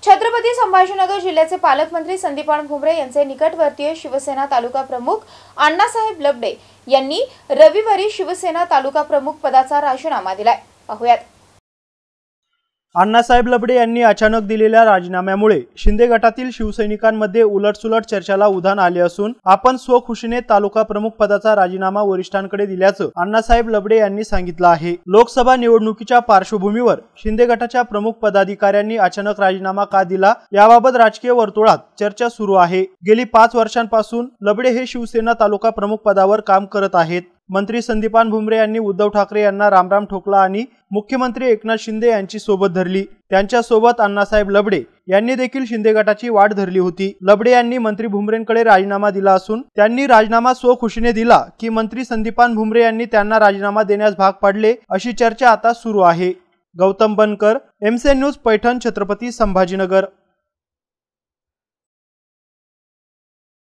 छत्रपती संभाजीनगर जिल्ह्याचे पालकमंत्री संदीपान भुमरे यांचे निकटवर्तीय शिवसेना तालुका प्रमुख अण्णासाहेब लबडे यांनी रविवारी शिवसेना तालुका प्रमुख पदाचा राजीनामा दिलाय। पाहूयात। अण्णासाहेब लबडे यांनी अचानक दिलेल्या राजीनाम्यामुळे शिंदे गटातील शिवसैनिकांमध्ये उलटसुलट चर्चेला उधाण आले असून आपण स्वखुशीने तालुका प्रमुख पदाचा राजीनामा वरिष्ठांकडे दिल्याचं अण्णासाहेब लबडे यांनी सांगितलं आहे। लोकसभा निवडणुकीच्या पार्श्वभूमीवर शिंदे गटाच्या प्रमुख पदाधिकाऱ्यांनी अचानक राजीनामा का दिला याबाबत राजकीय वर्तुळात चर्चा सुरू आहे। गेली 5 वर्षांपासून लबडे हे शिवसेना तालुका प्रमुख पदावर काम करत आहेत। मंत्री संदीपान भुमरे यांनी उद्धव ठाकरे यांना रामराम ठोकला आणि मुख्यमंत्री एकनाथ शिंदे यांची सोबत धरली। त्यांच्या सोबत अण्णासाहेब लबडे यांनी देखील शिंदे गटाची वाट धरली होती। लबडे यांनी मंत्री भुमरेंकडे राजीनामा दिला असून त्यांनी राजीनामा स्वखुशीने दिला की मंत्री संदीपान भुमरे यांनी त्यांना राजीनामा देण्यास भाग पाडले अशी चर्चा आता सुरू आहे। गौतम बनकर, एमसीएन न्यूज, पैठण, छत्रपती संभाजीनगर।